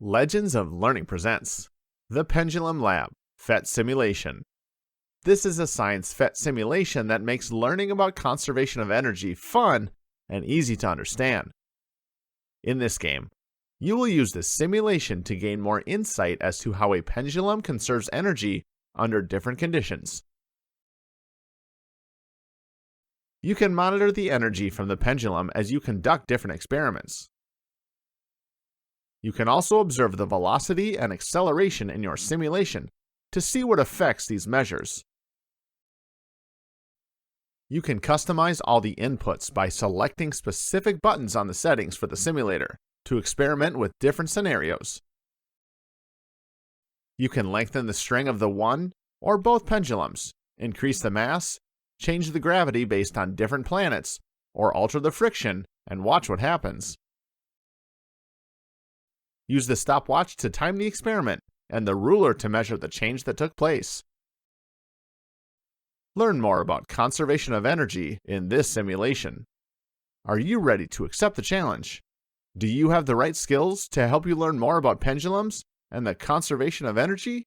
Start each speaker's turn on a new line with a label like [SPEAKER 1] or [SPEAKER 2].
[SPEAKER 1] Legends of Learning presents the Pendulum Lab PhET Simulation. This is a science PhET simulation that makes learning about conservation of energy fun and easy to understand. In this game, you will use this simulation to gain more insight as to how a pendulum conserves energy under different conditions. You can monitor the energy from the pendulum as you conduct different experiments. You can also observe the velocity and acceleration in your simulation to see what affects these measures. You can customize all the inputs by selecting specific buttons on the settings for the simulator to experiment with different scenarios. You can lengthen the string of the one or both pendulums, increase the mass, change the gravity based on different planets, or alter the friction and watch what happens. Use the stopwatch to time the experiment and the ruler to measure the change that took place. Learn more about conservation of energy in this simulation. Are you ready to accept the challenge? Do you have the right skills to help you learn more about pendulums and the conservation of energy?